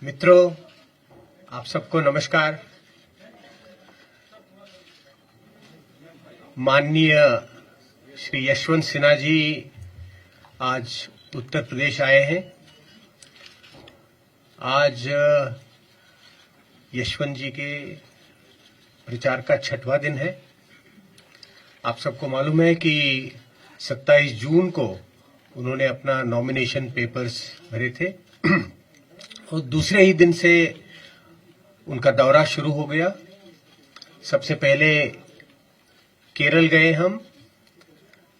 मित्रों, आप सबको नमस्कार। माननीय श्री यशवंत सिन्हा जी आज उत्तर प्रदेश आए हैं। आज यशवंत जी के प्रचार का 6वां दिन है। आप सबको मालूम है कि 27 जून को उन्होंने अपना नॉमिनेशन पेपर्स भरे थे और दूसरे ही दिन से उनका दौरा शुरू हो गया। सबसे पहले केरल गए हम।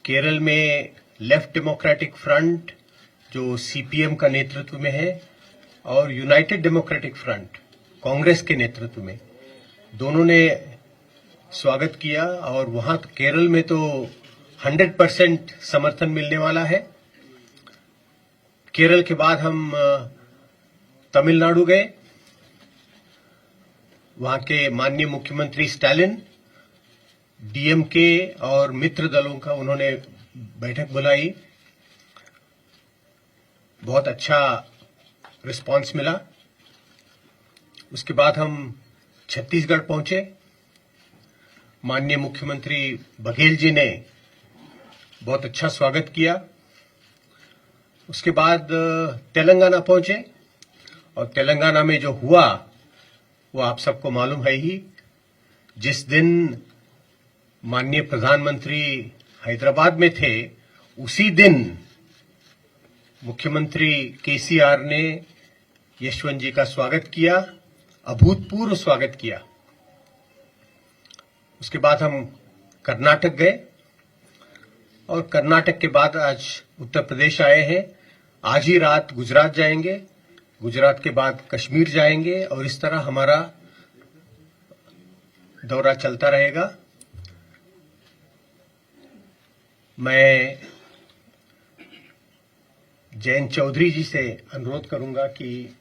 केरल में लेफ्ट डेमोक्रेटिक फ्रंट जो सीपीएम का नेतृत्व में है और यूनाइटेड डेमोक्रेटिक फ्रंट कांग्रेस के नेतृत्व में, दोनों ने स्वागत किया। और वहां तो केरल में तो 100% समर्थन मिलने वाला है। केरल के बाद हम तमिलनाडु गए। वहां के माननीय मुख्यमंत्री स्टालिन, डीएमके और मित्र दलों का उन्होंने बैठक बुलाई। बहुत अच्छा रिस्पांस मिला। उसके बाद हम छत्तीसगढ़ पहुंचे। माननीय मुख्यमंत्री बघेल जी ने बहुत अच्छा स्वागत किया। उसके बाद तेलंगाना पहुंचे और तेलंगाना में जो हुआ वो आप सबको मालूम है ही। जिस दिन माननीय प्रधानमंत्री हैदराबाद में थे, उसी दिन मुख्यमंत्री केसीआर ने यशवंत जी का स्वागत किया, अभूतपूर्व स्वागत किया। उसके बाद हम कर्नाटक गए और कर्नाटक के बाद आज उत्तर प्रदेश आए हैं। आज ही रात गुजरात जाएंगे, गुजरात के बाद कश्मीर जाएंगे और इस तरह हमारा दौरा चलता रहेगा। मैं जयंत चौधरी जी से अनुरोध करूंगा कि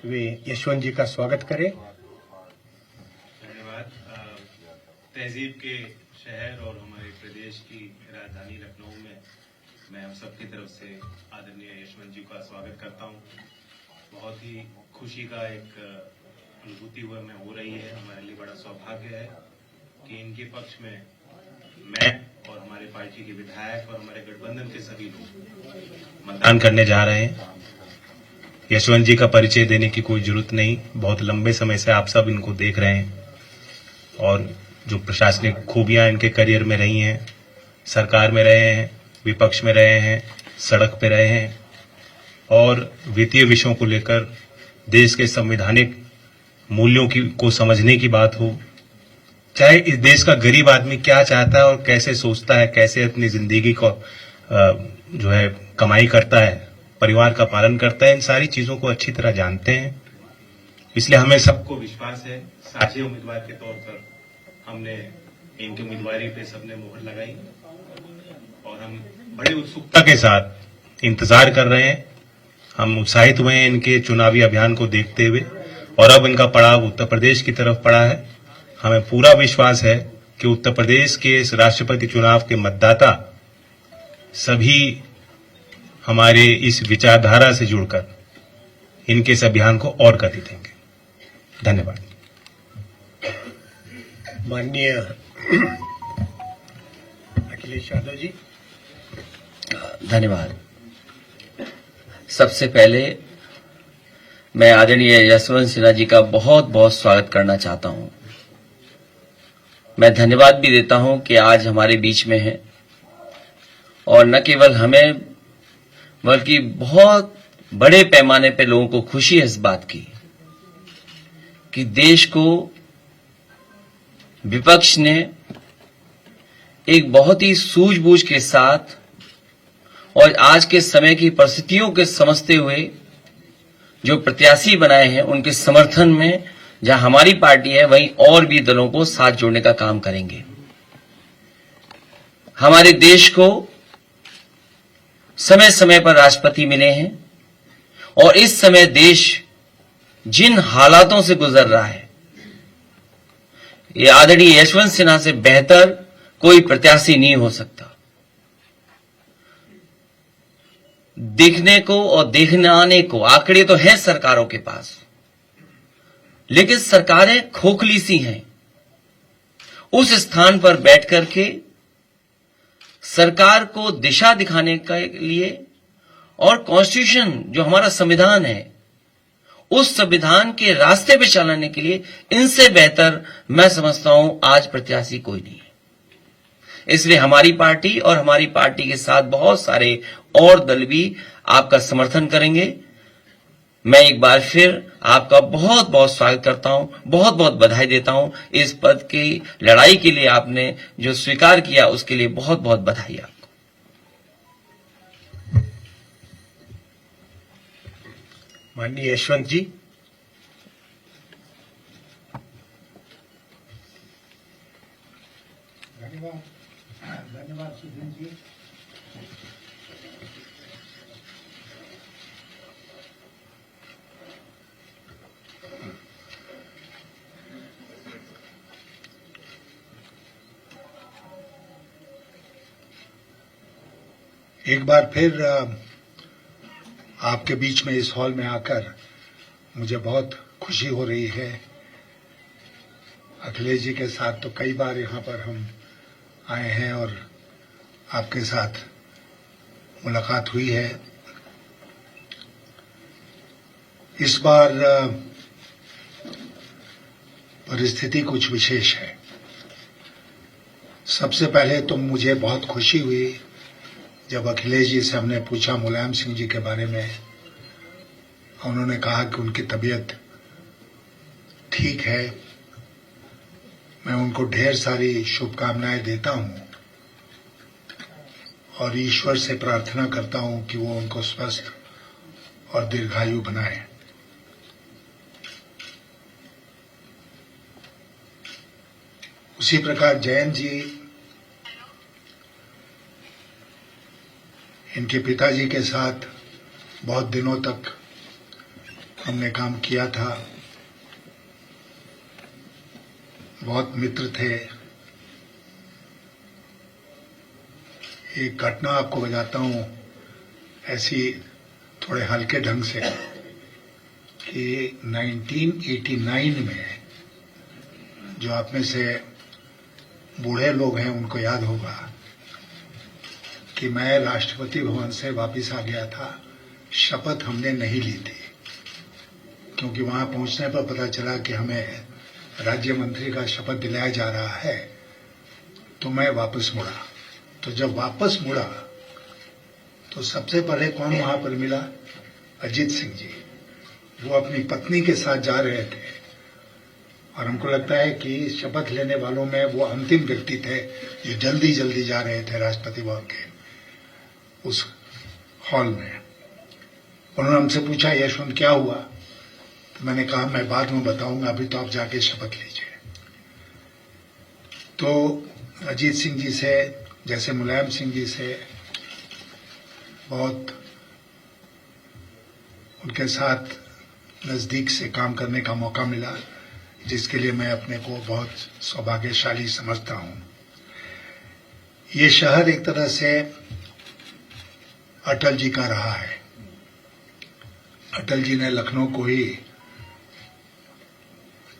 वे यशवंत जी का स्वागत करें। धन्यवाद। तहजीब के शहर और हमारे प्रदेश की राजधानी लखनऊ में मैं आप सबकी तरफ से आदरणीय यशवंत जी का स्वागत करता हूं। बहुत ही खुशी का एक अनुभूति हुआ में हो रही है। हमारे लिए बड़ा सौभाग्य है कि इनके पक्ष में मैं और हमारे पार्टी के विधायक और हमारे गठबंधन के सभी लोग मतदान करने जा रहे हैं। यशवंत जी का परिचय देने की कोई जरूरत नहीं। बहुत लंबे समय से आप सब इनको देख रहे हैं और जो प्रशासनिक खूबियां इनके करियर में रही हैं, सरकार में रहे हैं, विपक्ष में रहे हैं, सड़क पे रहे हैं और वित्तीय विषयों को लेकर देश के संवैधानिक मूल्यों को समझने की बात हो, चाहे इस देश का गरीब आदमी क्या चाहता है और कैसे सोचता है, कैसे अपनी जिंदगी को जो है कमाई करता है, परिवार का पालन करता है, इन सारी चीजों को अच्छी तरह जानते हैं। इसलिए हमें सबको विश्वास है, साझे उम्मीदवार के तौर पर हमने इनकी उम्मीदवारी पे सबने मोहर लगाई और हम बड़ी उत्सुकता के साथ इंतजार कर रहे हैं। हम उत्साहित हुए हैं इनके चुनावी अभियान को देखते हुए और अब इनका पड़ाव उत्तर प्रदेश की तरफ पड़ा है। हमें पूरा विश्वास है कि उत्तर प्रदेश के इस राष्ट्रपति चुनाव के मतदाता सभी हमारे इस विचारधारा से जुड़कर इनके इस अभियान को और गति देंगे। धन्यवाद। माननीय अखिलेश यादव जी। धन्यवाद। सबसे पहले मैं आदरणीय यशवंत सिन्हा जी का बहुत बहुत स्वागत करना चाहता हूं। मैं धन्यवाद भी देता हूं कि आज हमारे बीच में हैं और न केवल हमें बल्कि बहुत बड़े पैमाने पे लोगों को खुशी है इस बात की कि देश को विपक्ष ने एक बहुत ही सूझबूझ के साथ और आज के समय की परिस्थितियों के समझते हुए जो प्रत्याशी बनाए हैं, उनके समर्थन में जहां हमारी पार्टी है वहीं और भी दलों को साथ जोड़ने का काम करेंगे। हमारे देश को समय समय पर राष्ट्रपति मिले हैं और इस समय देश जिन हालातों से गुजर रहा है, ये आदरणीय यशवंत सिन्हा से बेहतर कोई प्रत्याशी नहीं हो सकता। देखने को और देखने आने को आंकड़े तो हैं सरकारों के पास, लेकिन सरकारें खोखली सी हैं। उस स्थान पर बैठ करके सरकार को दिशा दिखाने के लिए और कॉन्स्टिट्यूशन जो हमारा संविधान है उस संविधान के रास्ते पे चलाने के लिए इनसे बेहतर मैं समझता हूं आज प्रत्याशी कोई नहीं है। इसलिए हमारी पार्टी और हमारी पार्टी के साथ बहुत सारे और दल भी आपका समर्थन करेंगे। मैं एक बार फिर आपका बहुत बहुत स्वागत करता हूं, बहुत बहुत बधाई देता हूं। इस पद की लड़ाई के लिए आपने जो स्वीकार किया उसके लिए बहुत बहुत बधाई आपको। माननीय यशवंत जी। धन्यवाद सुधीर जी। एक बार फिर आपके बीच में इस हॉल में आकर मुझे बहुत खुशी हो रही है। अखिलेश जी के साथ तो कई बार यहाँ पर हम आए हैं और आपके साथ मुलाकात हुई है। इस बार परिस्थिति कुछ विशेष है। सबसे पहले तो मुझे बहुत खुशी हुई जब अखिलेश जी से हमने पूछा मुलायम सिंह जी के बारे में। उन्होंने कहा कि उनकी तबीयत ठीक है। मैं उनको ढेर सारी शुभकामनाएं देता हूं और ईश्वर से प्रार्थना करता हूं कि वो उनको स्वस्थ और दीर्घायु बनाए। उसी प्रकार जयंत जी, इनके पिताजी के साथ बहुत दिनों तक हमने काम किया था, बहुत मित्र थे। एक घटना आपको बताता हूं ऐसी थोड़े हल्के ढंग से कि 1989 में, जो आप में से बूढ़े लोग हैं उनको याद होगा कि मैं राष्ट्रपति भवन से वापस आ गया था। शपथ हमने नहीं ली थी क्योंकि वहां पहुंचने पर पता चला कि हमें राज्य मंत्री का शपथ दिलाया जा रहा है। तो मैं वापस मुड़ा। तो जब वापस मुड़ा तो सबसे पहले कौन वहां पर मिला? अजीत सिंह जी। वो अपनी पत्नी के साथ जा रहे थे और हमको लगता है कि शपथ लेने वालों में वो अंतिम व्यक्ति थे जो जल्दी जल्दी जा रहे थे राष्ट्रपति भवन के उस हॉल में। उन्होंने हमसे पूछा, यशवंत क्या हुआ? तो मैंने कहा मैं बाद में बताऊंगा, अभी तो आप जाके शपथ लीजिए। तो अजीत सिंह जी से, जैसे मुलायम सिंह जी से, बहुत उनके साथ नजदीक से काम करने का मौका मिला, जिसके लिए मैं अपने को बहुत सौभाग्यशाली समझता हूं। ये शहर एक तरह से अटल जी का रहा है। अटल जी ने लखनऊ को ही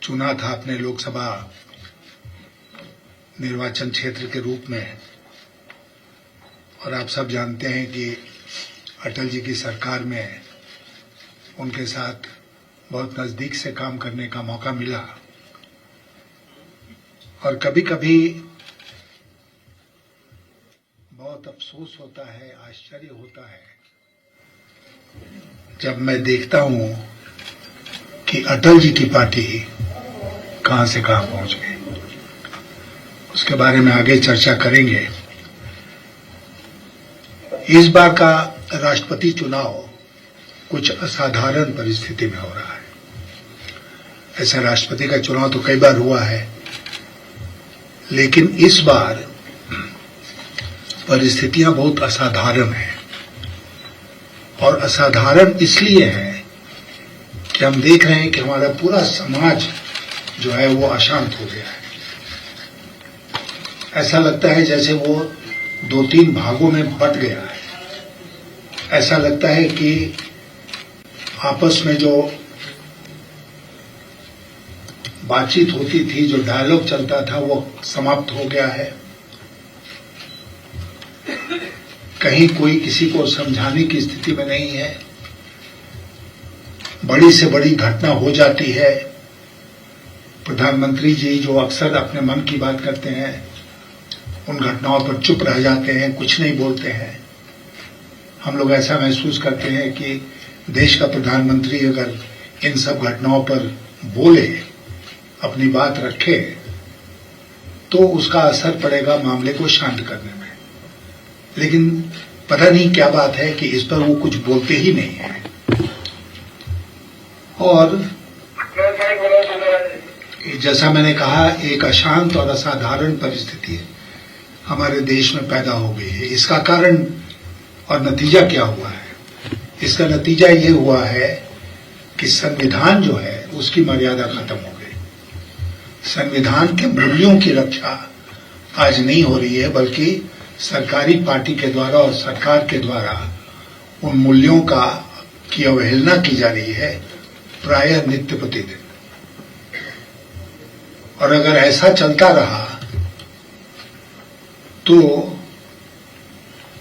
चुना था अपने लोकसभा निर्वाचन क्षेत्र के रूप में, और आप सब जानते हैं कि अटल जी की सरकार में उनके साथ बहुत नजदीक से काम करने का मौका मिला। और कभी कभी बहुत अफसोस होता है, आश्चर्य होता है जब मैं देखता हूं कि अटल जी की पार्टी कहां से कहां पहुंच गई। उसके बारे में आगे चर्चा करेंगे। इस बार का राष्ट्रपति चुनाव कुछ असाधारण परिस्थिति में हो रहा है। ऐसा राष्ट्रपति का चुनाव तो कई बार हुआ है, लेकिन इस बार परिस्थितियां बहुत असाधारण हैं। और असाधारण इसलिए है कि हम देख रहे हैं कि हमारा पूरा समाज जो है वो अशांत हो गया है। ऐसा लगता है जैसे वो 2-3 भागों में बंट गया है। ऐसा लगता है कि आपस में जो बातचीत होती थी, जो डायलॉग चलता था, वो समाप्त हो गया है। कहीं कोई किसी को समझाने की स्थिति में नहीं है। बड़ी से बड़ी घटना हो जाती है, प्रधानमंत्री जी जो अक्सर अपने मन की बात करते हैं, उन घटनाओं पर चुप रह जाते हैं, कुछ नहीं बोलते हैं। हम लोग ऐसा महसूस करते हैं कि देश का प्रधानमंत्री अगर इन सब घटनाओं पर बोले, अपनी बात रखे, तो उसका असर पड़ेगा मामले को शांत करने में। लेकिन पता नहीं क्या बात है कि इस पर वो कुछ बोलते ही नहीं है। और जैसा मैंने कहा, एक अशांत और असाधारण परिस्थिति हमारे देश में पैदा हो गई है। इसका कारण और नतीजा क्या हुआ है? इसका नतीजा ये हुआ है कि संविधान जो है उसकी मर्यादा खत्म हो गई। संविधान के मूल्यों की रक्षा आज नहीं हो रही है, बल्कि सरकारी पार्टी के द्वारा और सरकार के द्वारा उन मूल्यों की अवहेलना की जा रही है, प्रायः नित्य प्रतिदिन। और अगर ऐसा चलता रहा तो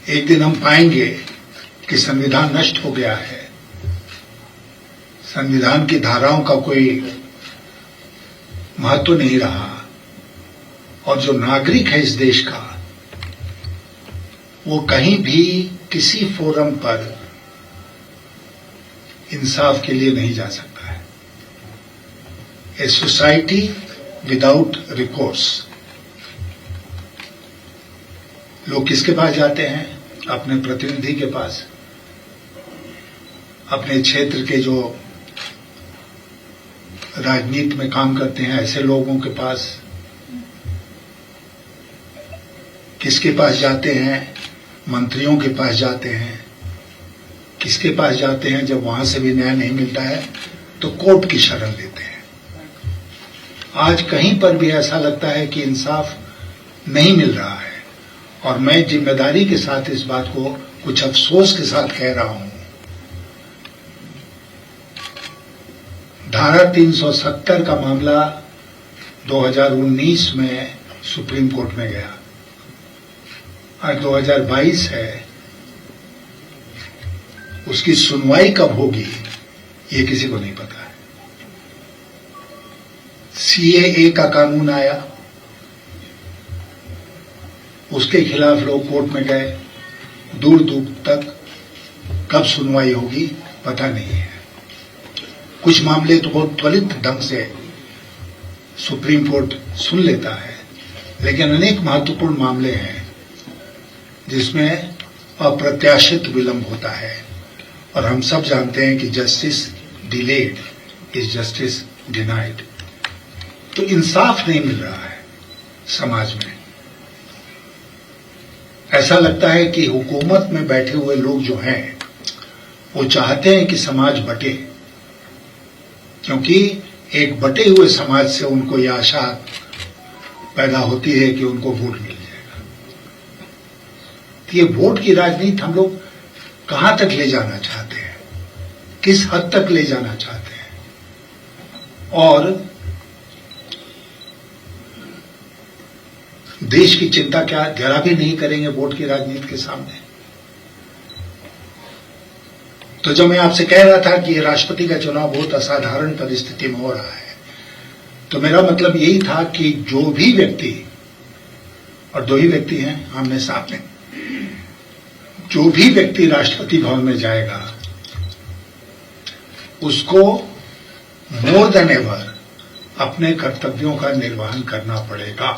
एक दिन हम पाएंगे कि संविधान नष्ट हो गया है, संविधान की धाराओं का कोई महत्व नहीं रहा, और जो नागरिक है इस देश का, वो कहीं भी किसी फोरम पर इंसाफ के लिए नहीं जा सकता है। A society without recourse. लोग किसके पास जाते हैं? अपने प्रतिनिधि के पास, अपने क्षेत्र के जो राजनीति में काम करते हैं ऐसे लोगों के पास। किसके पास जाते हैं? मंत्रियों के पास जाते हैं। किसके पास जाते हैं? जब वहां से भी न्याय नहीं मिलता है तो कोर्ट की शरण लेते हैं। आज कहीं पर भी ऐसा लगता है कि इंसाफ नहीं मिल रहा है, और मैं जिम्मेदारी के साथ इस बात को कुछ अफसोस के साथ कह रहा हूं। धारा 370 का मामला 2019 में सुप्रीम कोर्ट में गया। आज 2022 है, उसकी सुनवाई कब होगी ये किसी को नहीं पता है। सीएए का कानून आया, उसके खिलाफ लोग कोर्ट में गए, दूर दूर तक कब सुनवाई होगी पता नहीं है। कुछ मामले तो बहुत त्वरित ढंग से सुप्रीम कोर्ट सुन लेता है, लेकिन अनेक महत्वपूर्ण मामले हैं जिसमें अप्रत्याशित विलंब होता है, और हम सब जानते हैं कि justice delayed is justice denied. तो इंसाफ नहीं मिल रहा है समाज में। ऐसा लगता है कि हुकूमत में बैठे हुए लोग जो हैं वो चाहते हैं कि समाज बटे, क्योंकि एक बटे हुए समाज से उनको यह आशा पैदा होती है कि उनको वोट मिल जाएगा। तो ये वोट की राजनीति हम लोग कहां तक ले जाना चाहते हैं, किस हद तक ले जाना चाहते हैं, और देश की चिंता क्या जरा भी नहीं करेंगे वोट की राजनीति के सामने। तो जब मैं आपसे कह रहा था कि राष्ट्रपति का चुनाव बहुत असाधारण परिस्थिति में हो रहा है, तो मेरा मतलब यही था कि जो भी व्यक्ति, और दो ही व्यक्ति हैं आमने सामने, जो भी व्यक्ति राष्ट्रपति भवन में जाएगा उसको मोर देन एवर अपने कर्तव्यों का निर्वहन करना पड़ेगा।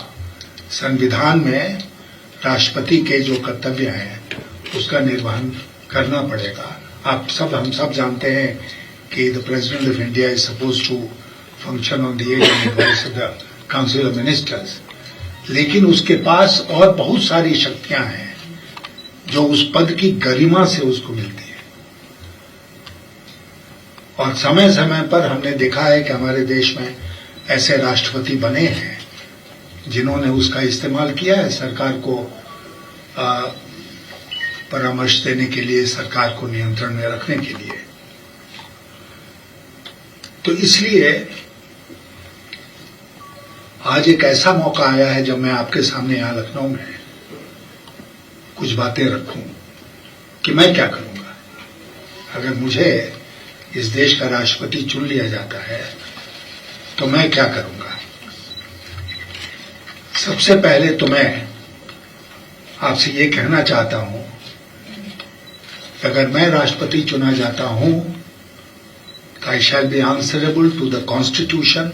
संविधान में राष्ट्रपति के जो कर्तव्य हैं उसका निर्वहन करना पड़ेगा। हम सब जानते हैं कि the president of India is suppose to function on the aid and advice of the council of ministers, लेकिन उसके पास और बहुत सारी शक्तियां हैं जो उस पद की गरिमा से उसको मिलती है। और समय समय पर हमने देखा है कि हमारे देश में ऐसे राष्ट्रपति बने हैं जिन्होंने उसका इस्तेमाल किया है सरकार को परामर्श देने के लिए, सरकार को नियंत्रण में रखने के लिए। तो इसलिए आज एक ऐसा मौका आया है जब मैं आपके सामने यहां लखनऊ में कुछ बातें रखूं कि मैं क्या करूंगा अगर मुझे इस देश का राष्ट्रपति चुन लिया जाता है, तो मैं क्या करूंगा। सबसे पहले तो मैं आपसे ये कहना चाहता हूं कि अगर मैं राष्ट्रपति चुना जाता हूं, I shall be answerable to the constitution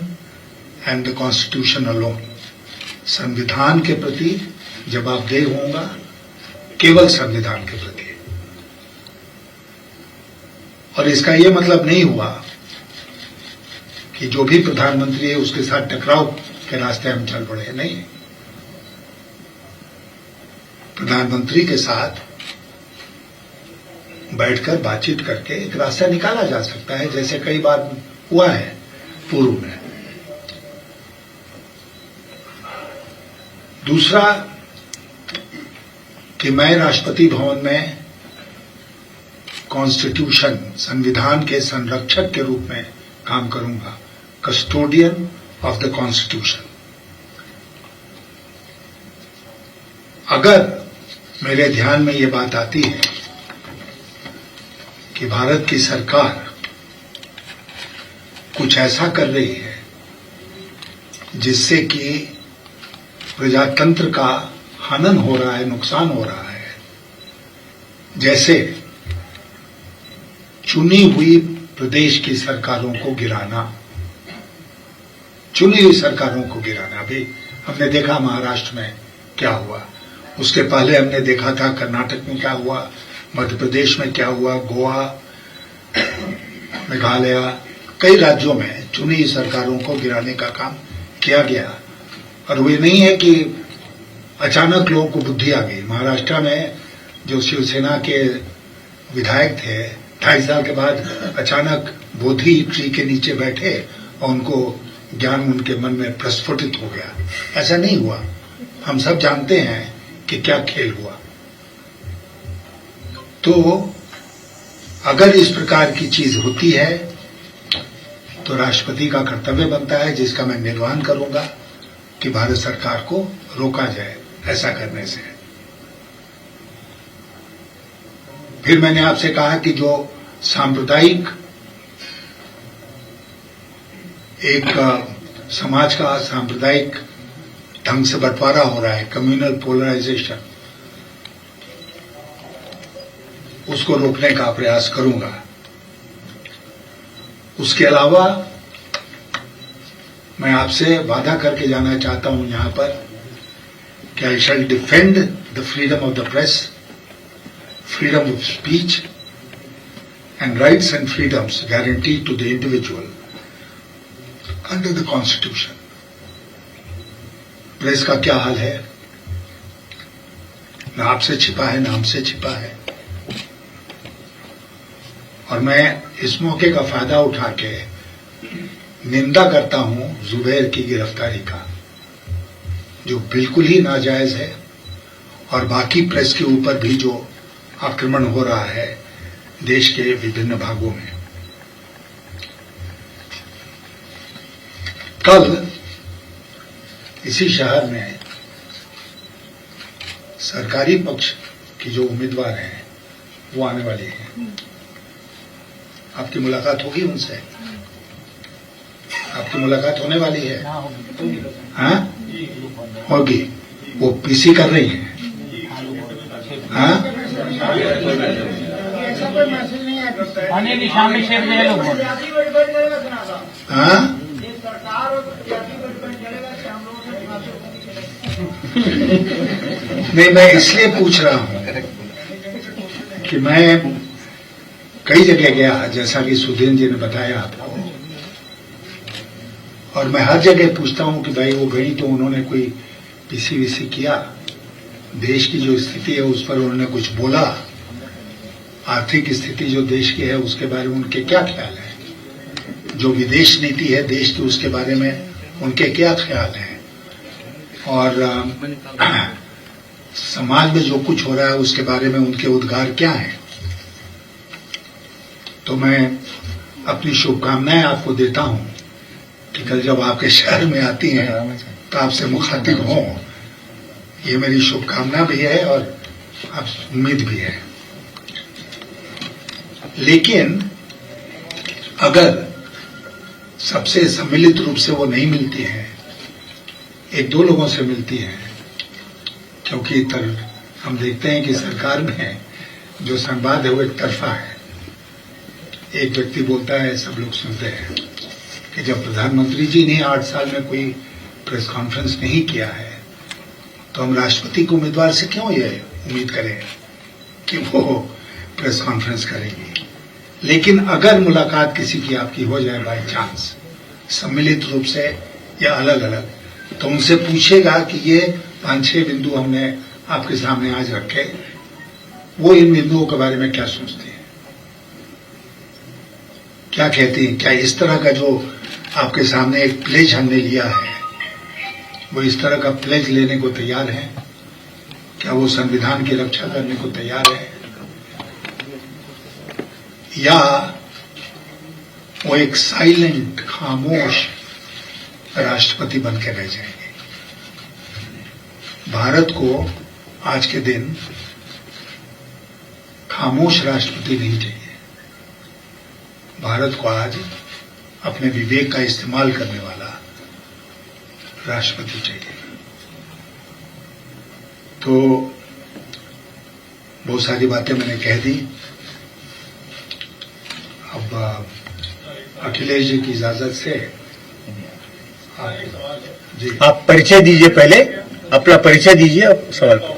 and the constitution alone. संविधान के प्रति जवाबदेह होऊंगा, केवल संविधान के प्रति। और इसका यह मतलब नहीं हुआ कि जो भी प्रधानमंत्री है उसके साथ टकराव के रास्ते हम चल पड़े। नहीं, प्रधानमंत्री के साथ बैठकर बातचीत करके एक रास्ता निकाला जा सकता है, जैसे कई बार हुआ है पूर्व में। दूसरा कि मैं राष्ट्रपति भवन में कॉन्स्टिट्यूशन, संविधान के संरक्षक के रूप में काम करूंगा, कस्टोडियन ऑफ द कॉन्स्टिट्यूशन। अगर मेरे ध्यान में ये बात आती है कि भारत की सरकार कुछ ऐसा कर रही है जिससे कि प्रजातंत्र का हनन हो रहा है, नुकसान हो रहा है, जैसे चुनी हुई प्रदेश की सरकारों को गिराना, चुनी हुई सरकारों को गिराना। अभी हमने देखा महाराष्ट्र में क्या हुआ, उसके पहले हमने देखा था कर्नाटक में क्या हुआ, मध्य प्रदेश में क्या हुआ, गोवा, मेघालय, कई राज्यों में चुनी हुई सरकारों को गिराने का काम किया गया। और वे नहीं है कि अचानक लोगों को बुद्धि आ गई। महाराष्ट्र में जो शिवसेना के विधायक थे, 2.5 साल के बाद अचानक बोधि ट्री के नीचे बैठे और उनको ज्ञान उनके मन में प्रस्फुटित हो गया। ऐसा नहीं हुआ। हम सब जानते हैं कि क्या खेल हुआ। तो अगर इस प्रकार की चीज होती है तो राष्ट्रपति का कर्तव्य बनता है, जिसका मैं निर्वहन करूंगा, कि भारत सरकार को रोका जाए ऐसा करने से। फिर मैंने आपसे कहा कि जो सांप्रदायिक एक समाज का सांप्रदायिक ढंग से बंटवारा हो रहा है, कम्युनल पोलराइजेशन, उसको रोकने का प्रयास करूंगा। उसके अलावा मैं आपसे वादा करके जाना चाहता हूं यहां पर कि I shall defend the freedom of the press, freedom of speech and rights and freedoms guaranteed to the individual under the constitution. Press का क्या हाल है, न आपसे छिपा है, न हमसे छिपा है। और मैं इस मौके का फायदा उठा के निंदा करता हूं जुबैर की गिरफ्तारी का, जो बिल्कुल ही नाजायज है, और बाकी प्रेस के ऊपर भी जो आक्रमण हो रहा है देश के विभिन्न भागों में। कल इसी शहर में सरकारी पक्ष की जो उम्मीदवार हैं वो आने वाली हैं। आपकी मुलाकात होगी उनसे? आपकी मुलाकात होने वाली है? हाँ, होगी। वो पीसी कर रही हैं? हाँ, शाम में 6 बजे लोग हाँ। नहीं, मैं इसलिए पूछ रहा हूं कि मैं कई जगह गया, जैसा कि सुधीर जी ने बताया आपको, और मैं हर जगह पूछता हूं कि भाई वो गई तो उन्होंने कोई पीसी वीसी किया, देश की जो स्थिति है उस पर उन्होंने कुछ बोला, आर्थिक स्थिति जो देश की है उसके बारे में उनके क्या ख्याल है, जो विदेश नीति है देश की उसके बारे में उनके क्या ख्याल हैं। और समाज में जो कुछ हो रहा है उसके बारे में उनके उद्गार क्या हैं। तो मैं अपनी शुभकामनाएं आपको देता हूं कि कल जब आपके शहर में आती हैं तो आपसे मुखातिब हों, ये मेरी शुभकामना भी है और आप उम्मीद भी है। लेकिन अगर सबसे सम्मिलित रूप से वो नहीं मिलती है, एक दो लोगों से मिलती है, क्योंकि हम देखते हैं कि सरकार में जो संवाद है वो एक तरफा है। एक व्यक्ति बोलता है, सब लोग सुनते हैं कि जब प्रधानमंत्री जी ने 8 साल में कोई प्रेस कॉन्फ्रेंस नहीं किया है तो हम राष्ट्रपति के उम्मीदवार से क्यों ये उम्मीद करें कि वो प्रेस कॉन्फ्रेंस करेंगे। लेकिन अगर मुलाकात किसी की आपकी हो जाए बाय चांस, सम्मिलित रूप से या अलग अलग, तो उनसे पूछेगा कि ये 5-6 बिंदु हमने आपके सामने आज रखे, वो इन बिंदुओं के बारे में क्या सोचते हैं, क्या कहती हैं। क्या इस तरह का जो आपके सामने एक प्लेज हमने लिया है, वो इस तरह का प्लेज लेने को तैयार है? क्या वो संविधान की रक्षा करने को तैयार है, या वो एक साइलेंट, खामोश राष्ट्रपति बन के रह जाएंगे? भारत को आज के दिन खामोश राष्ट्रपति नहीं चाहिए। भारत को आज अपने विवेक का इस्तेमाल करने वाला राष्ट्रपति चाहिए। तो बहुत सारी बातें मैंने कह दी। अब अखिलेश जी की इजाजत से जी आप परिचय दीजिए, पहले अपना परिचय दीजिए, आप सवाल को।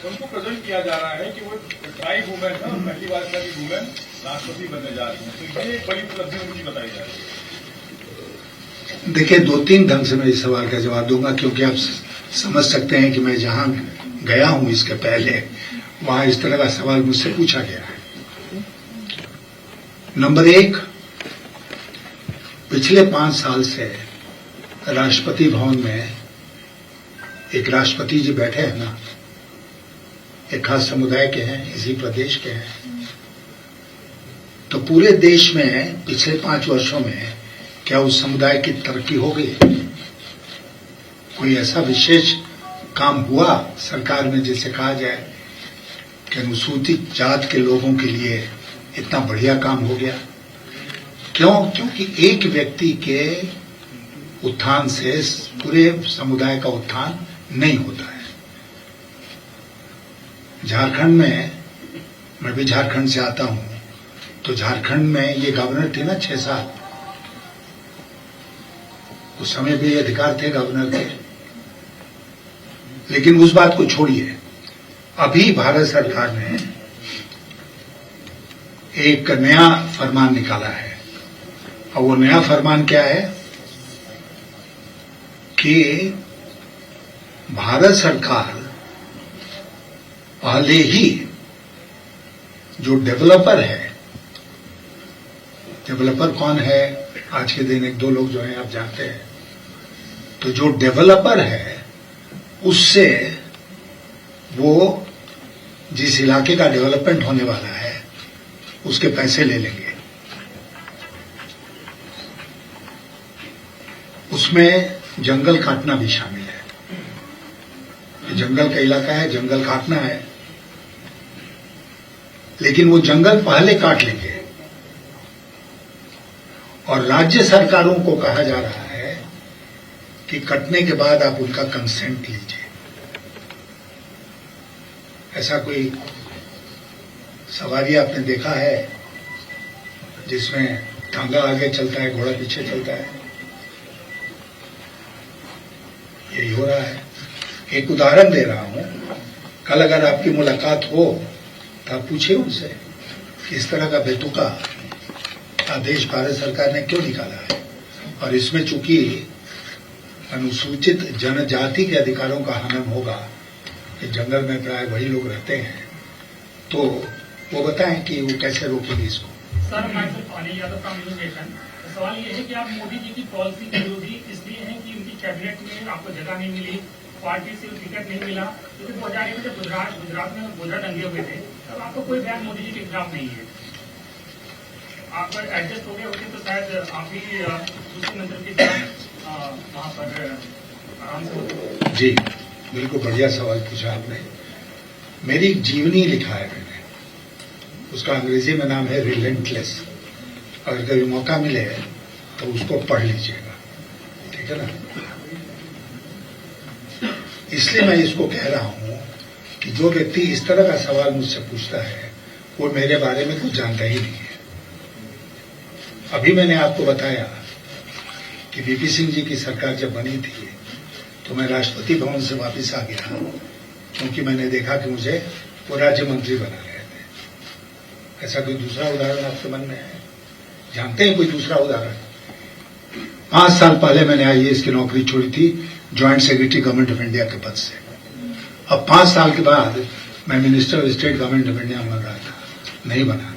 उनको प्रेजेंट किया जा रहा है कि वो ट्राई वुमेन है और पहली बार की वुमेन राष्ट्रपति बनने जा रही है, तो ये बड़ी उपलब्धि उनकी बताई जा रही है। देखिए, 2-3 ढंग से मैं इस सवाल का जवाब दूंगा, क्योंकि आप समझ सकते हैं कि मैं जहां गया हूं इसके पहले, वहां इस तरह का सवाल मुझसे पूछा गया है। नंबर 1, पिछले 5 साल से राष्ट्रपति भवन में एक राष्ट्रपति जी बैठे हैं ना, एक खास समुदाय के हैं, इसी प्रदेश के हैं। तो पूरे देश में पिछले 5 वर्षों में क्या उस समुदाय की तरक्की हो गई? कोई ऐसा विशेष काम हुआ सरकार में जिसे कहा जाए कि अनुसूचित जात के लोगों के लिए इतना बढ़िया काम हो गया? क्यों? क्योंकि एक व्यक्ति के उत्थान से पूरे समुदाय का उत्थान नहीं होता है। झारखंड में, मैं भी झारखंड से आता हूं, तो झारखंड में ये गवर्नर थे ना 6 साल, उस समय भी अधिकार थे गवर्नर के। लेकिन उस बात को छोड़िए, अभी भारत सरकार ने एक नया फरमान निकाला है, और वो नया फरमान क्या है कि भारत सरकार पहले ही जो डेवलपर है, डेवलपर कौन है आज के दिन, 1-2 लोग जो हैं आप जानते हैं, तो जो डेवलपर है उससे वो जिस इलाके का डेवलपमेंट होने वाला है उसके पैसे ले लेंगे। उसमें जंगल काटना भी शामिल है। ये जंगल का इलाका है, जंगल काटना है, लेकिन वो जंगल पहले काट लेंगे और राज्य सरकारों को कहा जा रहा है कि कटने के बाद आप उनका कंसेंट लीजिए। ऐसा कोई सवारी आपने देखा है जिसमें टांगा आगे चलता है, घोड़ा पीछे चलता है? यही हो रहा है। एक उदाहरण दे रहा हूं, कल अगर आपकी मुलाकात हो तो आप पूछिए उनसे कि इस तरह का बेतुका आदेश भारत सरकार ने क्यों निकाला है। और इसमें चूंकि अनुसूचित जनजाति के अधिकारों का हनन होगा, कि जंगल में प्राय वही लोग रहते हैं, तो वो बताएं कि वो कैसे रोकेंगे इसको। सर, मैं अनिल यादव का एजुकेशन, सवाल ये है कि आप मोदी जी की पॉलिसी के विरोधी इसलिए हैं कि उनकी कैबिनेट में आपको जगह नहीं मिली, पार्टी से टिकट नहीं मिला, क्योंकि 2001 में जब गुजरात में गोधरा दंगे हुए थे तब आपको कोई बयान मोदी जी के खिलाफ नहीं है। आप पर एडजस्ट हो गए होते तो शायद आप भी दूसरे मंत्री के खिलाफ वहाँ पर आराम से होते। जी बिल्कुल बढ़िया सवाल पूछा आपने। मेरी एक जीवनी लिखा है मैंने, उसका अंग्रेजी में नाम है रिलेंटलेस। अगर कभी मौका मिले तो उसको पढ़ लीजिएगा, ठीक है ना। इसलिए मैं इसको कह रहा हूं कि जो व्यक्ति इस तरह का सवाल मुझसे पूछता है वो मेरे बारे में कुछ जानता ही नहीं है। अभी मैंने आपको बताया कि वीपी सिंह जी की सरकार जब बनी थी तो मैं राष्ट्रपति भवन से वापस आ गया, क्योंकि मैंने देखा कि मुझे वो राज्य मंत्री बना रहे थे। ऐसा कोई दूसरा उदाहरण आपके मन में है? जानते हैं कोई दूसरा उदाहरण? 5 साल पहले मैंने आईएएस की नौकरी छोड़ी थी joint secretary government of India के पद से। अब 5 साल के बाद मैं minister of state government of India बन रहा था, नहीं बना।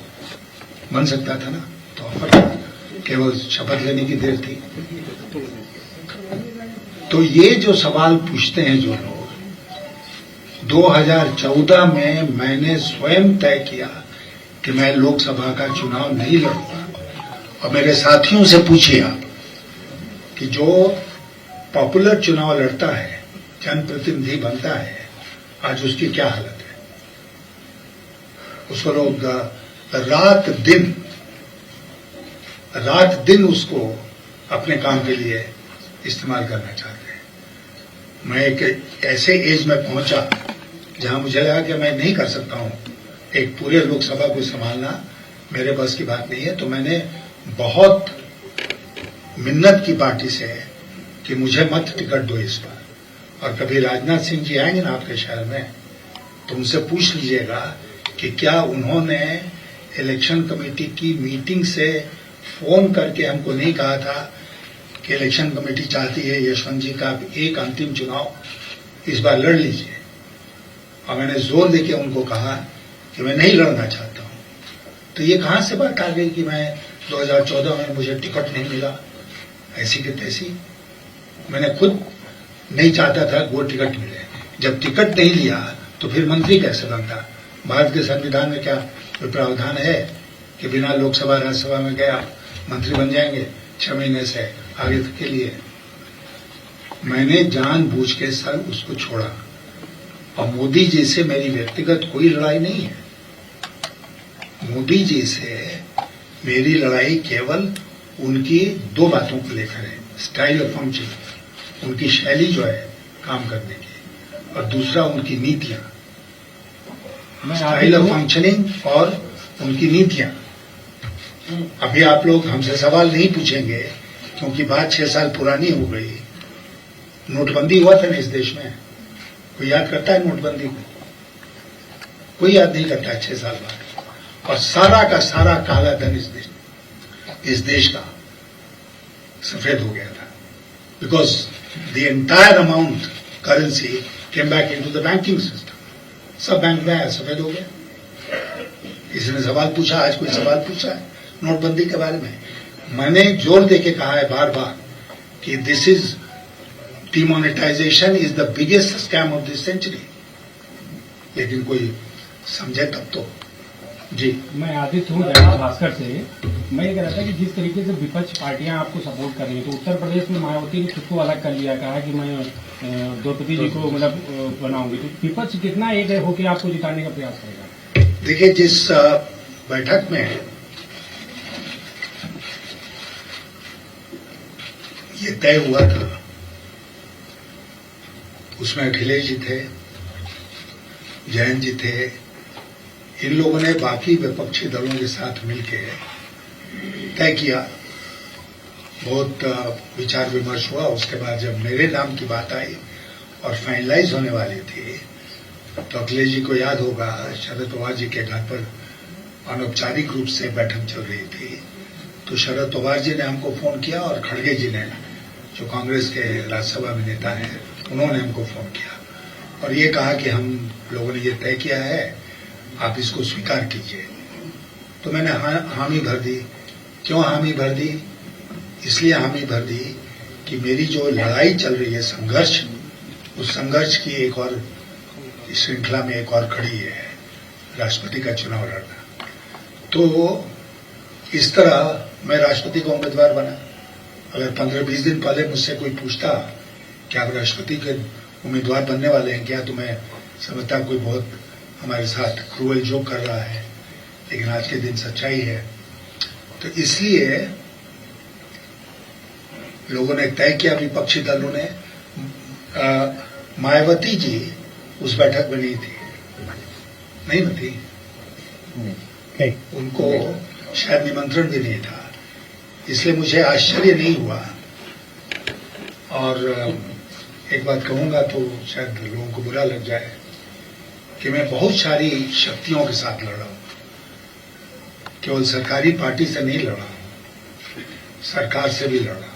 बन सकता था ना, तो ऑफर था, केवल शपथ लेने की देर थी। तो ये जो सवाल पूछते हैं जो लोग, 2014 में मैंने स्वयं तय किया कि मैं लोकसभा का चुनाव नहीं लड़ूंगा। और मेरे साथियों से पूछिए आप कि जो पॉपुलर चुनाव लड़ता है, जनप्रतिनिधि बनता है, आज उसकी क्या हालत है। उसको लोग रात दिन उसको अपने काम के लिए इस्तेमाल करना चाहते हैं। मैं एक ऐसे एज में पहुंचा जहां मुझे लगा कि मैं नहीं कर सकता हूं, एक पूरे लोकसभा को संभालना मेरे बस की बात नहीं है। तो मैंने बहुत मिन्नत की पार्टी से कि मुझे मत टिकट दो इस बार। और कभी राजनाथ सिंह जी आएंगे ना आपके शहर में, तो उनसे पूछ लीजिएगा कि क्या उन्होंने इलेक्शन कमेटी की मीटिंग से फोन करके हमको नहीं कहा था कि इलेक्शन कमेटी चाहती है यशवंत जी का एक अंतिम चुनाव इस बार लड़ लीजिए। और मैंने जोर देके उनको कहा कि मैं नहीं लड़ना चाहता हूं। तो ये कहां से बात आ गई कि मैं 2014 में मुझे टिकट नहीं मिला, ऐसी की तैसी। मैंने खुद नहीं चाहता था वो टिकट मिले। जब टिकट नहीं लिया तो फिर मंत्री कैसे बनता? भारत के संविधान में क्या कोई प्रावधान है कि बिना लोकसभा राज्यसभा में गया मंत्री बन जाएंगे 6 महीने से आगे तक के लिए? मैंने जानबूझ के सर उसको छोड़ा। और मोदी जी से मेरी व्यक्तिगत कोई लड़ाई नहीं है। मोदी जी से मेरी लड़ाई केवल उनकी 2 बातों को लेकर है, स्टाइल ऑफ फंक्शनिंग, उनकी शैली जो है काम करने की, और दूसरा उनकी नीतियां, स्टाइल ऑफ फंक्शनिंग और उनकी नीतियां। अभी आप लोग हमसे सवाल नहीं पूछेंगे क्योंकि बात 6 साल पुरानी हो गई। नोटबंदी हुआ था ना इस देश में, कोई याद करता है नोटबंदी को? कोई याद नहीं करता है 6 साल बाद। और सारा का सारा काला धन इस देश का सफेद हो गया था, because the entire amount currency came back into the banking system. सब बैंक में आया, सफेद हो गया। किसी ने सवाल पूछा, आज कोई सवाल पूछा है नोटबंदी के बारे में? मैंने जोर देके कहा है बार बार कि this is demonetisation is the biggest scam of this century. लेकिन कोई समझे तब तो। जी, मैं आदित्य हूँ दैनिक भास्कर से। मैं ये कह रहा था कि जिस तरीके से विपक्ष पार्टियां आपको सपोर्ट कर रही हैं, तो उत्तर प्रदेश में मायावती ने खुद को अलग कर लिया, कहा कि मैं द्रौपदी जी को मतलब बनाऊंगी। तो विपक्ष कितना एक होकर आपको जिताने का प्रयास करेगा? देखिए, जिस बैठक में ये तय हुआ था उसमें अखिलेश जी थे, जयंत जी थे। इन लोगों ने बाकी विपक्षी दलों के साथ मिलकर तय किया। बहुत विचार विमर्श हुआ। उसके बाद जब मेरे नाम की बात आई और फाइनलाइज होने वाली थी, तो अखिलेश जी को याद होगा शरद पवार जी के घर पर अनौपचारिक रूप से बैठक चल रही थी। तो शरद पवार जी ने हमको फोन किया और खड़गे जी ने, जो कांग्रेस के राज्यसभा में नेता हैं, उन्होंने हमको फोन किया और ये कहा कि हम लोगों ने ये तय किया है, आप इसको स्वीकार कीजिए। तो मैंने हामी भर दी। क्यों हामी भर दी? इसलिए हामी भर दी कि मेरी जो लड़ाई चल रही है, संघर्ष उस संघर्ष की एक और श्रृंखला में एक और कड़ी है राष्ट्रपति का चुनाव लड़ना। तो इस तरह मैं राष्ट्रपति का उम्मीदवार बना। अगर 15-20 दिन पहले मुझसे कोई पूछता कि आप राष्ट्रपति के उम्मीदवार बनने वाले हैं क्या, तो मैं समझता कोई बहुत हमारे साथ क्रूअल जोक कर रहा है, लेकिन आज के दिन सच्चाई है। तो इसलिए लोगों ने तय किया, विपक्षी दलों ने, मायावती जी उस बैठक में नहीं थी, नहीं थी, नहीं, उनको शायद निमंत्रण भी नहीं था, इसलिए मुझे आश्चर्य नहीं हुआ। और एक बात कहूंगा तो शायद लोगों को बुरा लग जाए कि मैं बहुत सारी शक्तियों के साथ लड़ रहा हूं, केवल सरकारी पार्टी से नहीं लड़ रहा हूं, सरकार से भी लड़ रहा हूं।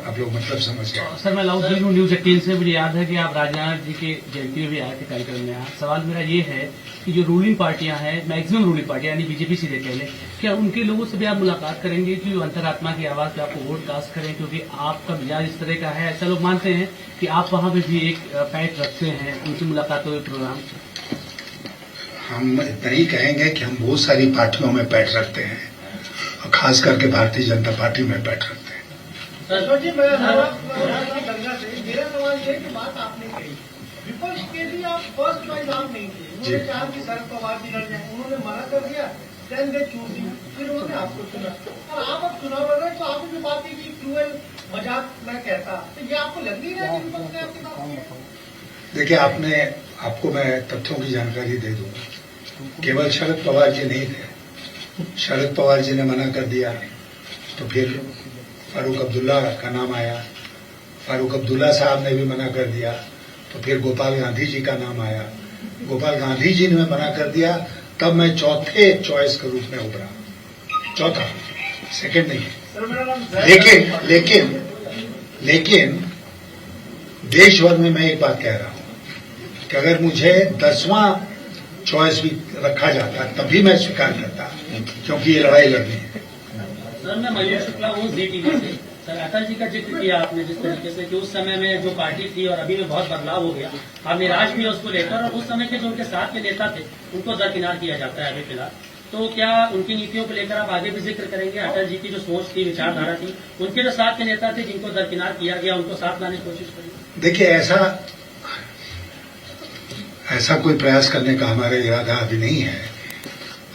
आप लोग मतलब समझ गए। सर, मैं लाउड हूँ न्यूज 18 से। मुझे याद है कि आप राजनाथ जी के जयंती में भी आए थे कार्यक्रम में। सवाल मेरा ये है कि जो रूलिंग पार्टियां हैं, मैक्सिमम रूलिंग पार्टियां यानी बीजेपी सीधे कह लें, क्या उनके लोगों से भी आप मुलाकात करेंगे कि जो अंतरात्मा की आवाज पे आपको वोट कास्ट करें? क्योंकि आपका मिजाज इस तरह का है, ऐसा लोग मानते हैं कि आप वहां पे भी एक पैठ रखते हैं उनकी मुलाकातों के प्रोग्राम। हम इतना ही कहेंगे कि हम बहुत सारी पार्टियों में पैठ रखते हैं और खास करके भारतीय जनता पार्टी में पैठ रखते हैं। जी, मेरा सवाल ये कि बात आपने कही, विपक्ष के लिए आप फर्स्ट चॉइस आप नहीं थे। उन्होंने चाहा कि शरद पवार जी लड़ जाए, उन्होंने मना कर दिया, देन दे चूज यू, फिर उन्होंने आपको चुना और आप अब चुनाव लड़ रहे हैं। तो आपको जो बात की क्रूअल मजाक मैं कहता, तो ये आपको लग नहीं रहा कि विपक्ष ने आपके साथ? देखिए, आपको मैं तथ्यों की जानकारी दे दूंगा। केवल शरद पवार जी नहीं थे, शरद पवार जी ने मना कर दिया तो फिर फारूक अब्दुल्ला का नाम आया, फारूक अब्दुल्ला साहब ने भी मना कर दिया तो फिर गोपाल गांधी जी का नाम आया, गोपाल गांधी जी ने मना कर दिया, तब मैं चौथे चॉइस के रूप में उभरा, चौथा, सेकंड नहीं। लेकिन देश भर में मैं एक बात कह रहा हूं कि अगर मुझे 10वां चॉइस भी रखा जाता तभी मैं स्वीकार करता, क्योंकि ये लड़ाई लड़नी है। सर, मैं मयूर शुक्ला हूँ जी टीवी से। सर, अटल जी का जिक्र किया आपने जिस तरीके से कि उस समय में जो पार्टी थी और अभी में बहुत बदलाव हो गया, आप निराश भी है उसको लेकर, और उस समय के जो उनके साथ के नेता थे उनको दरकिनार किया जाता है अभी फिलहाल। तो क्या उनकी नीतियों को लेकर आप आगे भी जिक्र करेंगे? अटल जी की जो सोच थी, विचारधारा थी, उनके जो साथ के नेता थे जिनको दरकिनार किया गया, उनको साथ लाने की कोशिश करेंगे? देखिए, ऐसा कोई प्रयास करने का हमारा इरादा अभी नहीं है।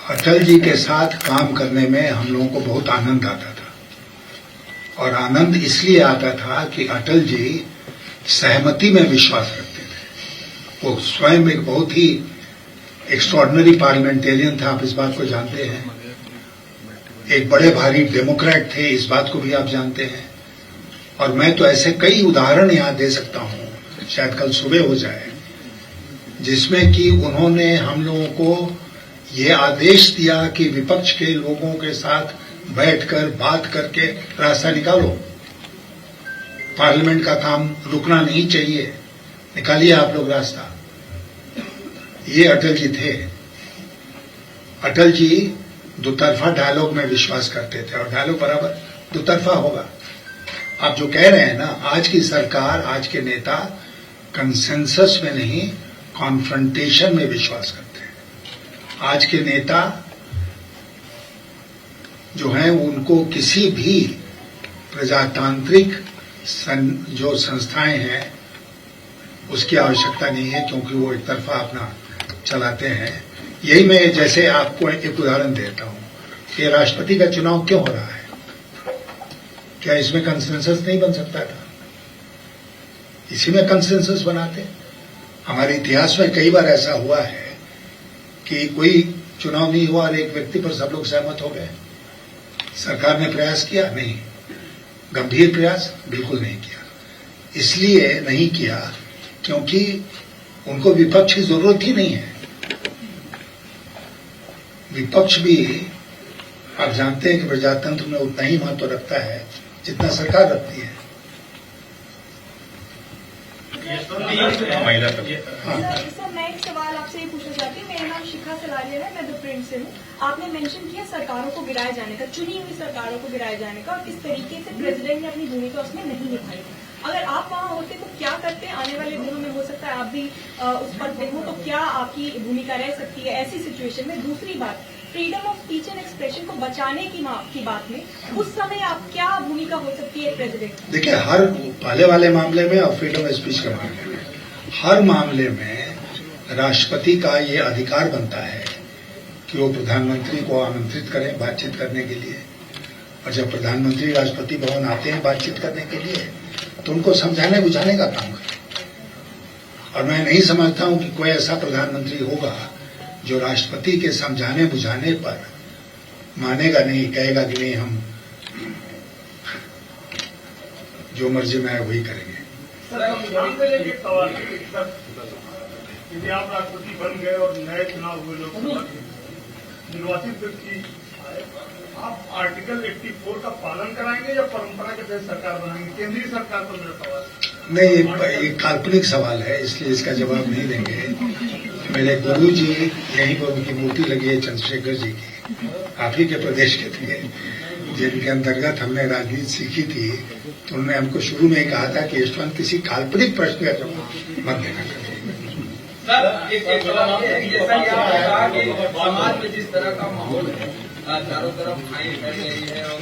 अटल जी के साथ काम करने में हम लोगों को बहुत आनंद आता था, और आनंद इसलिए आता था कि अटल जी सहमति में विश्वास रखते थे। वो स्वयं एक बहुत ही एक्स्ट्रॉर्डिनरी पार्लियामेंटेरियन था, आप इस बात को जानते हैं। एक बड़े भारी डेमोक्रेट थे, इस बात को भी आप जानते हैं। और मैं तो ऐसे कई उदाहरण यहां दे सकता हूं, शायद कल सुबह हो जाए, जिसमें कि उन्होंने हम लोगों को ये आदेश दिया कि विपक्ष के लोगों के साथ बैठकर बात करके रास्ता निकालो, पार्लियामेंट का काम रुकना नहीं चाहिए, निकालिए आप लोग रास्ता। ये अटल जी थे। अटल जी दुतरफा डायलॉग में विश्वास करते थे, और डायलॉग बराबर दुतरफा होगा। आप जो कह रहे हैं ना, आज की सरकार, आज के नेता कंसेंसस में नहीं, कॉन्फ्रंटेशन में विश्वास करते हैं। आज के नेता जो हैं, उनको किसी भी प्रजातांत्रिक जो संस्थाएं हैं उसकी आवश्यकता नहीं है, क्योंकि वो एक तरफा अपना चलाते हैं। यही मैं जैसे आपको एक उदाहरण देता हूं कि राष्ट्रपति का चुनाव क्यों हो रहा है, क्या इसमें कंसेंसस नहीं बन सकता था? इसी में कंसेंसस बनाते। हमारे इतिहास में कई बार ऐसा हुआ है कि कोई चुनाव नहीं हुआ और एक व्यक्ति पर सब लोग सहमत हो गए। सरकार ने प्रयास किया? नहीं। गंभीर प्रयास? बिल्कुल नहीं किया। इसलिए नहीं किया क्योंकि उनको विपक्ष की जरूरत ही नहीं है। विपक्ष भी आप जानते हैं कि प्रजातंत्र में उतना ही महत्व रखता है जितना सरकार रखती है। सर, मैं एक सवाल आपसे ये पूछना चाहती हूँ। मेरा नाम शिखा सलारिया है, मैं द प्रिंट से हूँ। आपने मेंशन किया सरकारों को गिराए जाने का, चुनी हुई सरकारों को गिराए जाने का, और किस तरीके से प्रेसिडेंट ने अपनी भूमिका उसमें नहीं निभाई। अगर आप वहाँ होते तो क्या करते? आने वाले दिनों में हो सकता है आप भी उस पद पे हो, तो क्या आपकी भूमिका रह सकती है ऐसी सिचुएशन में? दूसरी बात, freedom of speech and expression को बचाने की बात में उस समय आप क्या भूमिका हो सकती है प्रेसिडेंट? देखिए, हर पहले वाले मामले में और फ्रीडम ऑफ स्पीच के मामले में, हर मामले में राष्ट्रपति का ये अधिकार बनता है कि वो प्रधानमंत्री को आमंत्रित करें बातचीत करने के लिए। और जब प्रधानमंत्री राष्ट्रपति भवन आते हैं बातचीत करने के लिए, तो उनको समझाने बुझाने का काम करें। और मैं नहीं समझता हूं कि कोई ऐसा प्रधानमंत्री होगा जो राष्ट्रपति के समझाने बुझाने पर मानेगा नहीं, कहेगा कि नहीं, हम जो मर्जी में आए वही करेंगे। एक सवाल, यदि आप राष्ट्रपति बन गए और नए चुनाव हुए लोकसभा के निर्वाचित व्यक्ति आए, आप आर्टिकल 84 का पालन कराएंगे या परंपरा के तहत सरकार बनाएंगे? केंद्रीय सरकार पर मेरा सवाल नहीं, एक काल्पनिक सवाल है, इसलिए इसका जवाब नहीं देंगे। मेरे गुरु जी, यहीं पर उनकी मूर्ति लगी है चंद्रशेखर जी की, आप ही के प्रदेश के थे, जिनके अंतर्गत हमने राजनीति सीखी थी। तो उन्होंने हमको शुरू में कहा था कि यशवंत किसी काल्पनिक प्रश्न का जवाब मत देना। सर, एक सवाल ये है कि जैसा कि आपने कहा कि समाज में जिस तरह का माहौल है, चारों तरफ खाई फैल रही है और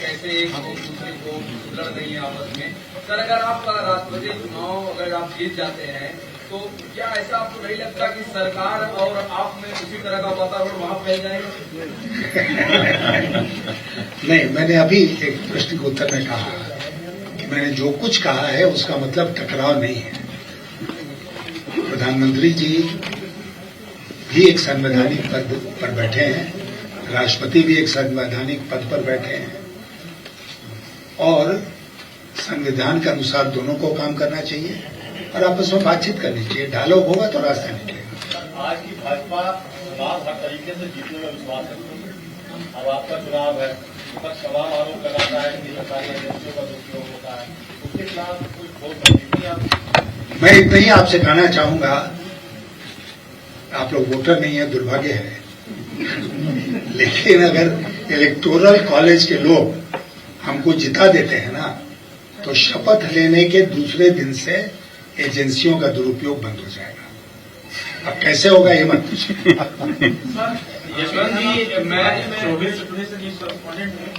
कैसे एक दूसरे को लड़ रही है आपस में। सर, अगर आप राष्ट्रपति चुनाव अगर आप जीत जाते हैं, तो क्या ऐसा आपको नहीं लगता कि सरकार और आप में उसी तरह का वातावरण वहां फैल जाएगा? नहीं, मैंने अभी एक प्रश्न के उत्तर में कहा कि मैंने जो कुछ कहा है उसका मतलब टकराव नहीं है। प्रधानमंत्री जी भी एक संवैधानिक पद पर बैठे हैं, राष्ट्रपति भी एक संवैधानिक पद पर बैठे हैं, और संविधान के अनुसार दोनों को काम करना चाहिए और आपस में बातचीत करनी चाहिए। डायलॉग होगा तो रास्ता निकलेगा। आज की भाजपा चुनाव हर तरीके से जीतने में विश्वास रखती है। अब आपका चुनाव है, विपक्ष तमाम आरोप लगाता है कि सरकारी एजेंसियों का दुरुपयोग होता है, उसके खिलाफ कुछ ठोस रणनीति आप? मैं इतना ही आपसे कहना चाहूंगा, आप लोग वोटर नहीं है, दुर्भाग्य है, लेकिन अगर इलेक्टोरल कॉलेज के लोग हमको जिता देते हैं ना, तो शपथ लेने के दूसरे दिन से एजेंसियों का दुरुपयोग बंद हो जाएगा। अब कैसे होगा ये मत पूछिए। यशवंत जी, मैं 24 कॉरेस्पॉन्डेंट हूँ।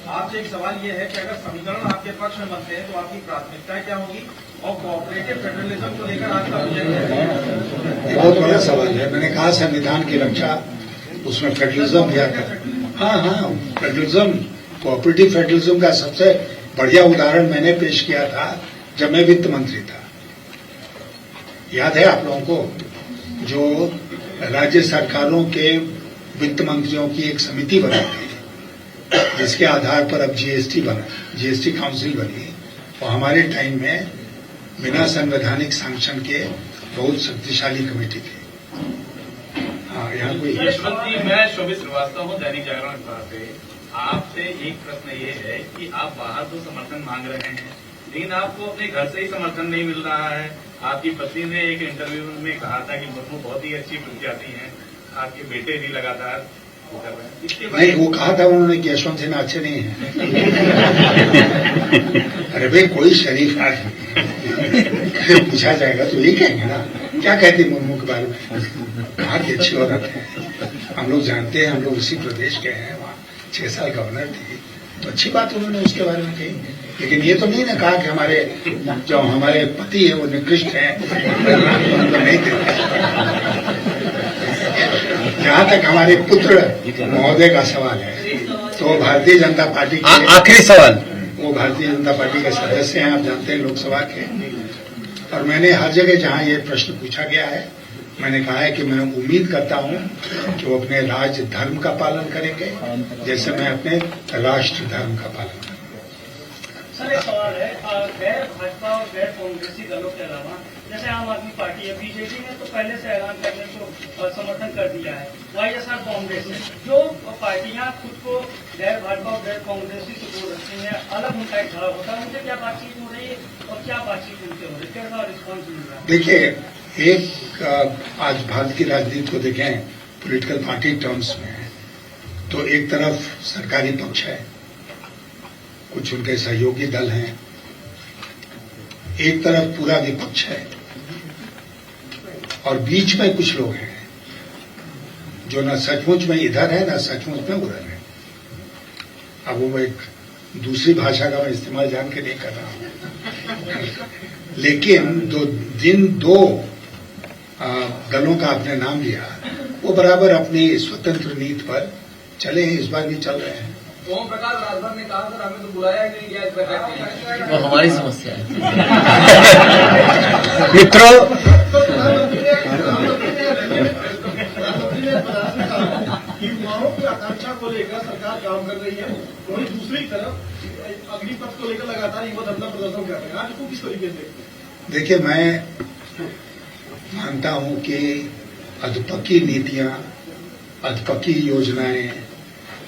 आपसे एक सवाल ये है कि अगर समीकरण आपके पक्ष में बनते हैं तो आपकी प्राथमिकता क्या होगी, और कोऑपरेटिव फेडरलिज्म को लेकर आपका विजन है? बहुत बड़ा सवाल है। मैंने कहा संविधान की रक्षा, उसमें फेडरलिज्म भी आता है। हाँ, फेडरलिज्म, कोऑपरेटिव फेडरलिज्म का सबसे बढ़िया उदाहरण मैंने पेश किया था जब मैं वित्त मंत्री था। याद है आप लोगों को, जो राज्य सरकारों के वित्त मंत्रियों की एक समिति बनी थी, जिसके आधार पर अब जीएसटी बना, जीएसटी काउंसिल बनी, और हमारे टाइम में बिना संवैधानिक सैंक्शन के बहुत शक्तिशाली कमेटी थी। हाँ, यहाँ कोई यशवंत जी, मैं शोभित श्रीवास्तव हूँ, दैनिक जागरण अखबार से। आपसे एक प्रश्न ये है कि आप बाहर तो समर्थन मांग रहे हैं, लेकिन आपको अपने घर से ही समर्थन नहीं मिल रहा है। आपकी पत्नी ने एक इंटरव्यू में कहा था कि मुर्मू बहुत ही अच्छी प्रत्याशी हैं, आपके बेटे भी लगातार वो कर रहे हैं। इसके नहीं, वो कहा था उन्होंने कि यशवंत सिन्हा अच्छे नहीं है। अरे भाई, कोई शरीफ आदमी पूछा जाएगा तो ये कहेंगे ना, क्या कहते मुर्मू के बारे में? बहुत अच्छी औरत है, हम लोग जानते हैं, हम लोग उसी प्रदेश के हैं, वहाँ 6 साल गवर्नर थी, तो अच्छी बात उन्होंने उसके बारे में कही। लेकिन ये तो नहीं ना कहा कि हमारे पति है वो निकृष्ट है, नहीं थे। जहाँ तक हमारे पुत्र महोदय का सवाल है, तो भारतीय जनता पार्टी के आखिरी सवाल, वो भारतीय जनता पार्टी के सदस्य हैं, आप जानते हैं, लोकसभा के। और मैंने हर जगह जहाँ ये प्रश्न पूछा गया है, मैंने कहा है कि मैं उम्मीद करता हूँ कि वो अपने राज धर्म का पालन करेंगे, जैसे मैं अपने राष्ट्र धर्म का पालन करूँगा। सर, एक सवाल है, गैर भाजपा और गैर कांग्रेसी दलों के अलावा जैसे आम आदमी पार्टी है, बीजेपी ने तो पहले से ऐलान करने को समर्थन कर दिया है, वाईएसआर कांग्रेस ने, जो पार्टियां खुद को गैर भाजपा और गैर कांग्रेसी से बोल रखती हैं, अलग उनका एक खड़ा होता है, उनसे क्या बातचीत हो रही है और क्या बातचीत उनसे हो रही है, कैसा रिस्पॉन्स मिल रहा है? देखिए, एक आज भारत की राजनीति को देखें पॉलिटिकल पार्टी टर्म्स में, तो एक तरफ सरकारी पक्ष है, कुछ उनके सहयोगी दल हैं, एक तरफ पूरा विपक्ष है और बीच में कुछ लोग हैं जो न सचमुच में इधर है न सचमुच में उधर है। अब वो एक दूसरी भाषा का मैं इस्तेमाल जान के नहीं कर रहा हूं, लेकिन दो दलों का आपने नाम लिया, वो बराबर अपनी स्वतंत्र नीति पर चले हैं, इस बार भी चल रहे हैं। ओम प्रकाश राजभर ने कहा सर हमें तो बुलाया ही नहीं गया इस बैठक में। वो हमारी समस्या है। मित्रों, युवाओं की आकांक्षा को लेकर सरकार काम कर रही है, वहीं दूसरी तरफ अग्निपथ को लेकर लगातार युवा धरना प्रदर्शन कर रहे हैं। आज को किस तरीके से देखते हैं? देखिए, मैं मानता हूं कि अधपकी नीतियां, अधपकी योजनाएं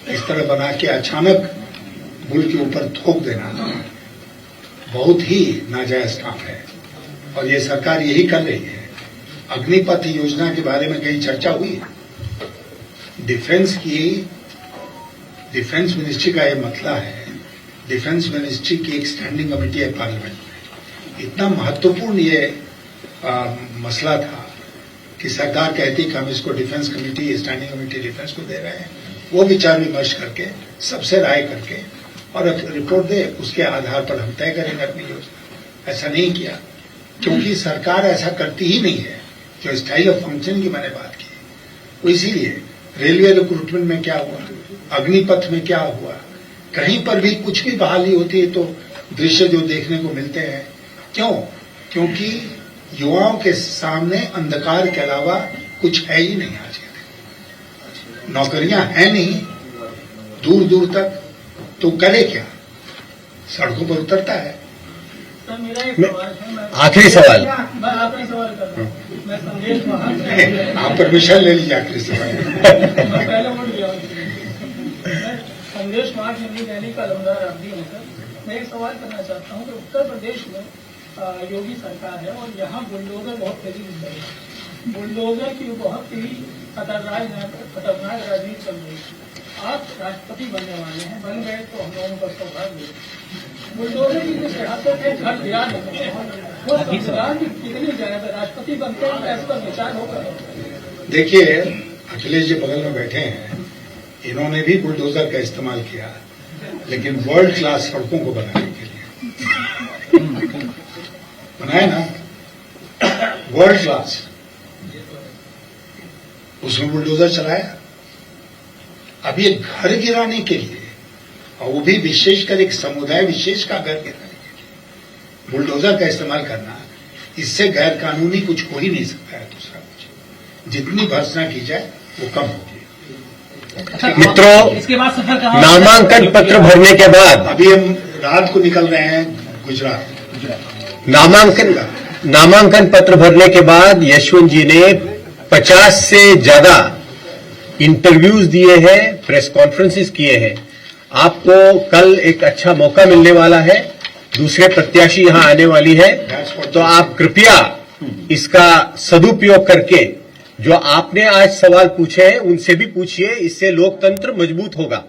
इस तरह बना के अचानक मुल्क के ऊपर थोप देना बहुत ही नाजायज काम है और ये सरकार यही कर रही है। अग्निपथ योजना के बारे में कहीं चर्चा हुई है? डिफेंस मिनिस्ट्री का ये मतला है, डिफेंस मिनिस्ट्री की एक स्टैंडिंग कमेटी है पार्लियामेंट में। इतना महत्वपूर्ण ये मसला था कि सरकार कहती कि हम इसको defence committee, standing committee defence को दे रहे हैं, वो विचार विमर्श करके सबसे राय करके और रिपोर्ट दे, उसके आधार पर हम तय करेंगे अपनी योजना। ऐसा नहीं किया क्योंकि सरकार ऐसा करती ही नहीं है। जो स्टाइल ऑफ फंक्शन की मैंने बात की, वो इसीलिए रेलवे रिक्रूटमेंट में क्या हुआ, अग्निपथ में क्या हुआ, कहीं पर भी कुछ भी बहाली होती है तो दृश्य जो देखने को मिलते हैं। क्यों? क्योंकि युवाओं के सामने अंधकार के अलावा कुछ है ही नहीं। आज नौकरियां हैं नहीं दूर दूर तक, तो करे क्या? सड़कों पर उतरता है। सर, मेरा एक सवाल है। आखिरी सवाल। मैं आखिरी सवाल कर रहा हूँ। मैं संदेश महान आप परमिशन ले लीजिए आखिरी सवाल। मैं पहले उठ गया हूँ। मैं संदेश महान हिंदी दैनिक का लंबदार अवधि हूँ सर। मैं एक सवाल करना चाहता हूँ कि उत्तर प्रदेश में योगी सरकार है और यहाँ बुलडोजर बहुत तेजी से चल रहा है। बुलडोजर की बहुत ही खतरनाक राजनीति चल रही है। आप राष्ट्रपति बनने वाले हैं, बन गए तो हम लोगों का सौभाग्य। बुलडोजर की जो सियासत है, घर गिरा देते हैं, वो संविधान की कितनी जायज है? राष्ट्रपति बनते हैं तो इस पर विचार होगा। देखिए, अखिलेश जी बगल में बैठे हैं, इन्होंने भी बुलडोजर का इस्तेमाल किया, लेकिन वर्ल्ड क्लास सड़कों को बनाने के लिए बनाए ना, वर्ल्ड क्लास। उसमें बुलडोजर चलाया। अब ये घर गिराने के लिए, और वो भी विशेषकर एक समुदाय विशेष का घर गिराने के लिए बुलडोजर का इस्तेमाल करना, इससे गैर कानूनी कुछ हो ही नहीं सकता है। दूसरा कुछ जितनी भर्त्सना की जाए वो कम होगी। मित्रों, इसके बाद सफर कहाँ? नामांकन पत्र भरने के बाद अभी हम रात को निकल रहे हैं गुजरात। नामांकन पत्र भरने के बाद यशवंत जी ने 50 से ज्यादा इंटरव्यूज दिए हैं, प्रेस कॉन्फ्रेंसेस किए हैं। आपको कल एक अच्छा मौका मिलने वाला है, दूसरे प्रत्याशी यहां आने वाली है, तो आप कृपया इसका सदुपयोग करके जो आपने आज सवाल पूछे हैं उनसे भी पूछिए, इससे लोकतंत्र मजबूत होगा।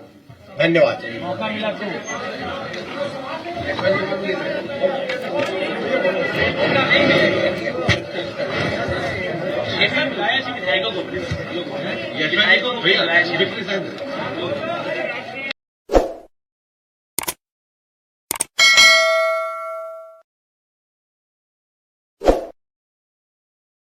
धन्यवाद। मौका मिला तो विधायकों को